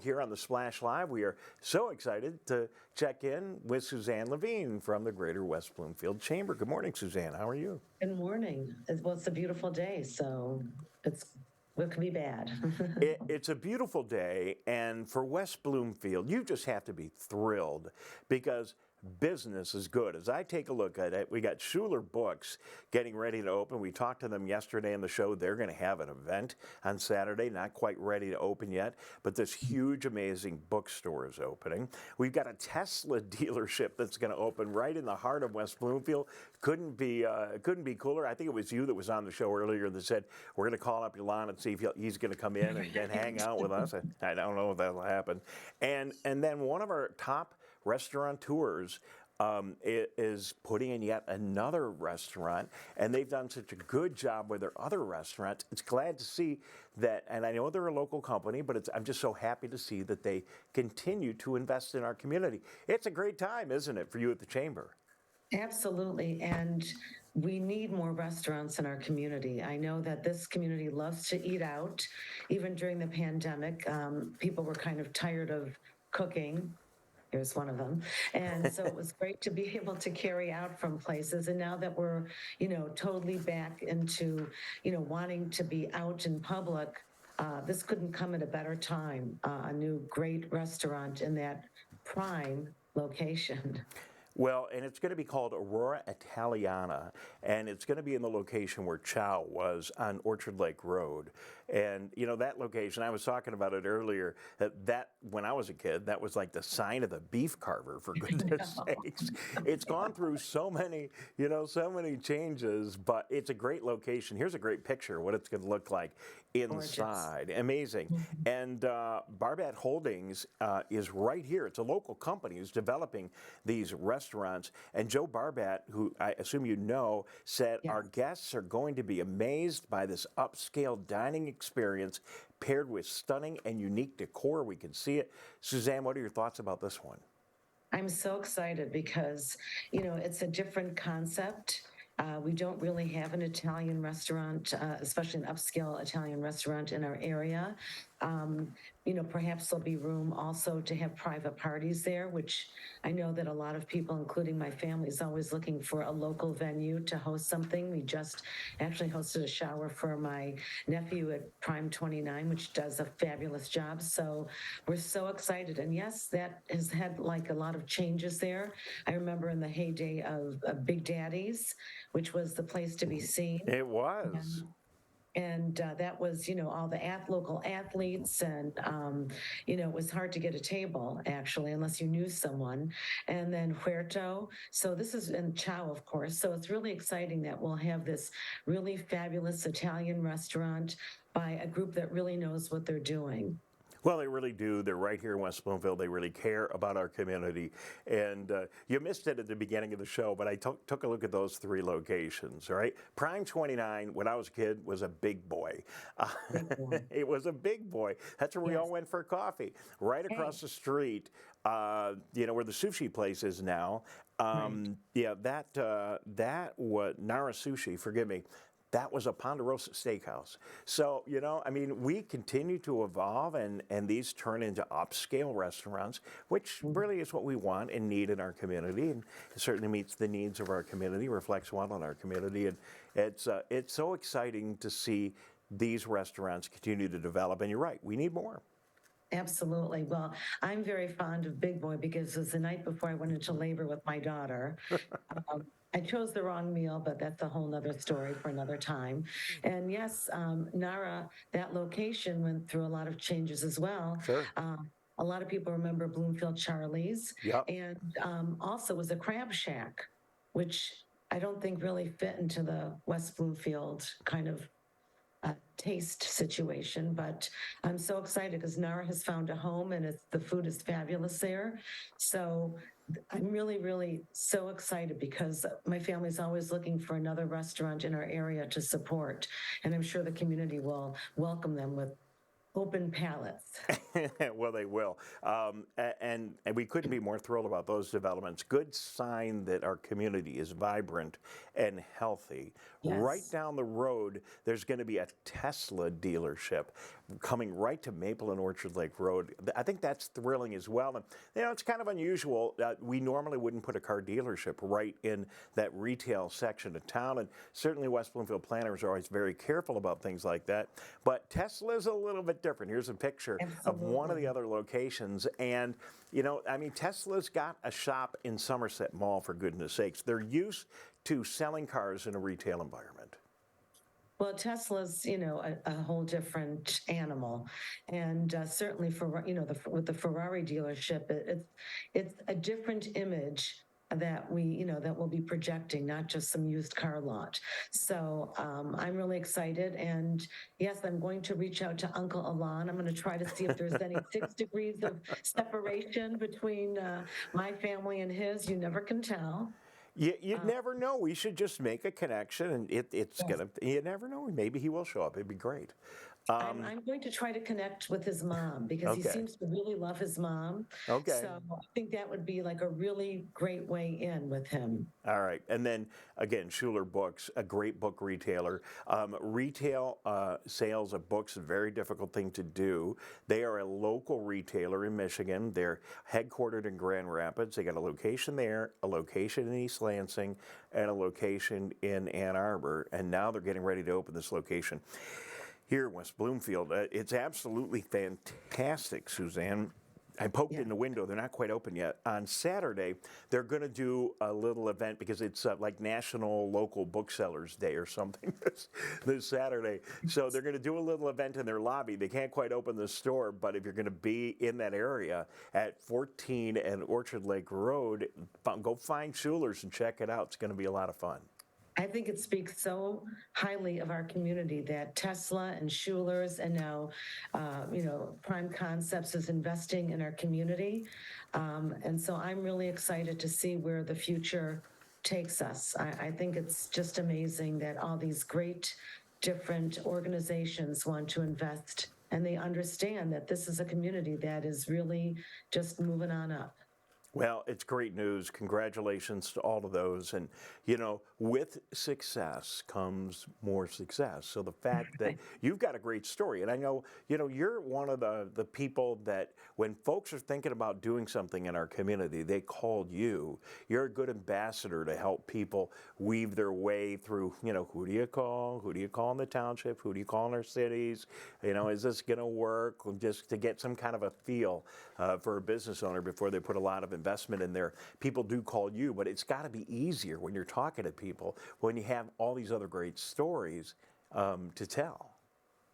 Here on the Splash Live, we are so excited to check in with Suzanne Levine from the Greater West Bloomfield Chamber. Good morning, Suzanne. How are you? Good morning. Well, it's a beautiful day, so it's what could be bad. It's a beautiful day, and for West Bloomfield, you just have to be thrilled because business is good. As I take a look at it, we got Schuler Books getting ready to open. We talked to them yesterday in the show. They're going to have an event on Saturday, not quite ready to open yet, but this huge, amazing bookstore is opening. We've got a Tesla dealership that's going to open right in the heart of West Bloomfield. Couldn't be cooler. I think it was you that was on the show earlier that said we're going to call up Elon and see if he's going to come in and hang out with us. I don't know if that'll happen. And then one of our top restaurateurs is putting in yet another restaurant, and they've done such a good job with their other restaurants. It's glad to see that, and I know they're a local company, but I'm just so happy to see that they continue to invest in our community. It's a great time, isn't it, for you at the Chamber? Absolutely. And we need more restaurants in our community. I know that this community loves to eat out. Even during the pandemic, people were kind of tired of cooking. Here's one of them. And so it was great to be able to carry out from places. And now that we're, totally back into, wanting to be out in public, this couldn't come at a better time. A new great restaurant in that prime location. Well, and it's going to be called Aurora Italiana, and it's going to be in the location where Chow was on Orchard Lake Road. And, that location, I was talking about it earlier, that when I was a kid, that was like the sign of the beef carver, for goodness sakes. It's gone through so many, so many changes, but it's a great location. Here's a great picture of what it's going to look like inside. Gorgeous. Amazing. And Barbat Holdings is right here. It's a local company who's developing these restaurants. And Joe Barbat, who I assume you know, said our guests are going to be amazed by this upscale dining experience paired with stunning and unique decor. We can see it. Suzanne, what are your thoughts about this one? I'm so excited because, it's a different concept. We don't really have an Italian restaurant, especially an upscale Italian restaurant in our area. Perhaps there'll be room also to have private parties there, which I know that a lot of people, including my family, is always looking for a local venue to host something. We just actually hosted a shower for my nephew at Prime 29, which does a fabulous job. So we're so excited. And yes, that has had like a lot of changes there. I remember in the heyday of Big Daddy's, which was the place to be seen. It was. And that was, all the local athletes, and it was hard to get a table actually, unless you knew someone. And then Huerto. So this is in Chow, of course. So it's really exciting that we'll have this really fabulous Italian restaurant by a group that really knows what they're doing. Well, they really do. They're right here in West Bloomfield. They really care about our community. And you missed it at the beginning of the show, but I took a look at those three locations, all right? Prime 29, when I was a kid, was a big boy. It was a big boy. That's where we all went for coffee. Right across the street, where the sushi place is now. Yeah, that was Nara Sushi, forgive me. That was a Ponderosa Steakhouse. So, we continue to evolve, and these turn into upscale restaurants, which really is what we want and need in our community. And it certainly meets the needs of our community, reflects well on our community. And it's so exciting to see these restaurants continue to develop. And you're right, we need more. Absolutely. Well, I'm very fond of Big Boy because it was the night before I went into labor with my daughter. I chose the wrong meal, but that's a whole nother story for another time. And yes, Nara, that location went through a lot of changes as well. Sure. A lot of people remember Bloomfield Charlie's. Yep. And also was a crab shack, which I don't think really fit into the West Bloomfield kind of taste situation, but I'm so excited because Nara has found a home, and the food is fabulous there. So I'm really, really so excited because my family's always looking for another restaurant in our area to support, and I'm sure the community will welcome them with open palates. Well, they will. And we couldn't be more thrilled about those developments. Good sign that our community is vibrant and healthy. Yes. Right down the road, there's going to be a Tesla dealership. coming right to Maple and Orchard Lake Road. I think that's thrilling as well. And, it's kind of unusual. We normally wouldn't put a car dealership right in that retail section of town. And certainly West Bloomfield planners are always very careful about things like that. But Tesla's a little bit different. Here's a picture of one of the other locations. And, Tesla's got a shop in Somerset Mall, for goodness sakes. They're used to selling cars in a retail environment. Well, Tesla's, a whole different animal, and certainly for with the Ferrari dealership, it's a different image that that we'll be projecting, not just some used car lot. So I'm really excited, and yes, I'm going to reach out to Uncle Alon. I'm going to try to see if there's any 6 degrees of separation between my family and his. You never can tell. You'd never know. We should just make a connection, and it's Yes. gonna. You never know. Maybe he will show up. It'd be great. I'm going to try to connect with his mom because he Okay. seems to really love his mom. Okay. So I think that would be like a really great way in with him. All right. And then again, Schuler Books, a great book retailer. Retail sales of books is a very difficult thing to do. They are a local retailer in Michigan. They're headquartered in Grand Rapids. They got a location there, a location in East Lansing, and a location in Ann Arbor. And now they're getting ready to open this location here in West Bloomfield. It's absolutely fantastic, Suzanne. I poked in the window. They're not quite open yet. On Saturday, they're going to do a little event because it's like National Local Booksellers Day or something this Saturday. So they're going to do a little event in their lobby. They can't quite open the store, but if you're going to be in that area at 14 and Orchard Lake Road, go find Schuler's and check it out. It's going to be a lot of fun. I think it speaks so highly of our community that Tesla and Schuler's and now, Prime Concepts is investing in our community. And so I'm really excited to see where the future takes us. I think it's just amazing that all these great different organizations want to invest and they understand that this is a community that is really just moving on up. Well, it's great news. Congratulations to all of those. And, with success comes more success. So the fact that you've got a great story, and I know, you're one of the people that when folks are thinking about doing something in our community, they called you. You're a good ambassador to help people weave their way through, who do you call? Who do you call in the township? Who do you call in our cities? Is this going to work? Just to get some kind of a feel for a business owner before they put a lot of investment in there. People do call you, but it's got to be easier when you're talking to people when you have all these other great stories to tell.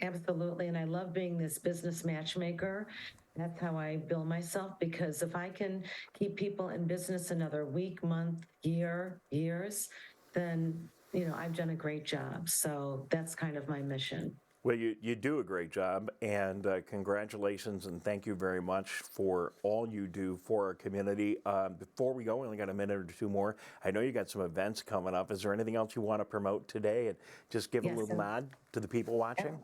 Absolutely. And I love being this business matchmaker. That's how I bill myself, because if I can keep people in business another week, month, years, then, I've done a great job. So that's kind of my mission. Well, you do a great job, and congratulations, and thank you very much for all you do for our community. Before we go, we only got a minute or two more. I know you got some events coming up. Is there anything else you want to promote today, and just give a Yes, little nod to the people watching?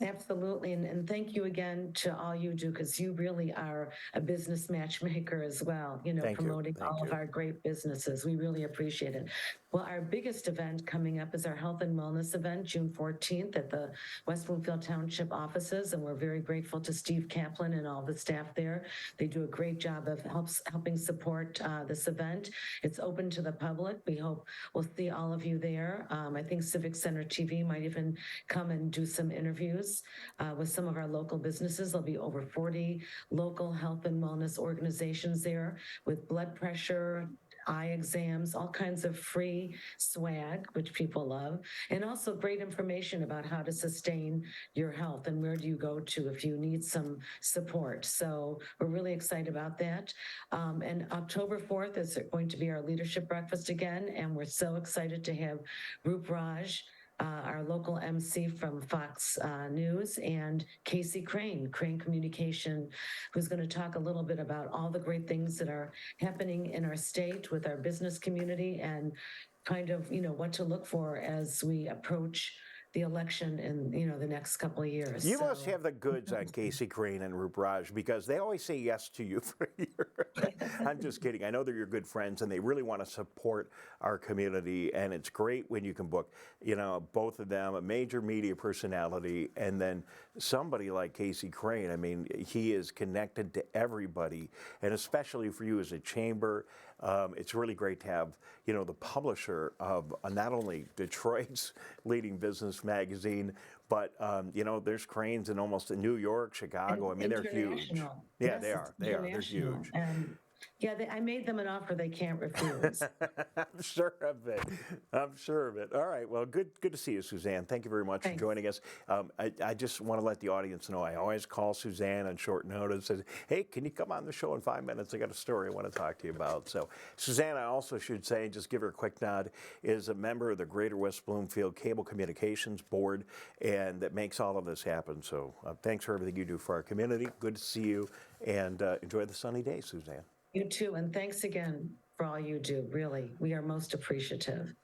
Absolutely. And thank you again to all you do, because you really are a business matchmaker as well, Thank you. promoting Thank all of you. our great businesses. We really appreciate it. Well, our biggest event coming up is our Health and Wellness event, June 14th at the West Bloomfield Township offices. And we're very grateful to Steve Kaplan and all the staff there. They do a great job of helping support this event. It's open to the public. We hope we'll see all of you there. I think Civic Center TV might even come and do some interviews with some of our local businesses. There'll be over 40 local health and wellness organizations there with blood pressure, eye exams, all kinds of free swag, which people love, and also great information about how to sustain your health and where do you go to if you need some support. So we're really excited about that. And October 4th is going to be our leadership breakfast again, and we're so excited to have Roop Raj, our local MC from Fox News, and Casey Crane Communication, who's going to talk a little bit about all the great things that are happening in our state with our business community and kind of, what to look for as we approach the election in, the next couple of years. You So, must have the goods on Casey Crane and Rubraj because they always say yes to you for your. I'm just kidding. I know they're your good friends and they really want to support our community. And it's great when you can book, both of them, a major media personality, and then somebody like Casey Crane. I mean, he is connected to everybody, and especially for you as a chamber. It's really great to have, the publisher of not only Detroit's leading business magazine, but there's Cranes in almost New York, Chicago. I mean, they're huge. international. Yeah, Yes, they it's are. They are. They're international. huge. And yeah, I made them an offer they can't refuse. I'm sure of it. I'm sure of it. All right. Well, good to see you, Suzanne. Thank you very much Thanks. for joining us. I just want to let the audience know I always call Suzanne on short notice. Says, hey, can you come on the show in 5 minutes? I got a story I want to talk to you about. So, Suzanne, I also should say, just give her a quick nod, is a member of the Greater West Bloomfield Cable Communications Board, and that makes all of this happen. So, thanks for everything you do for our community. Good to see you, and enjoy the sunny day, Suzanne. You too. And thanks again for all you do. Really, we are most appreciative.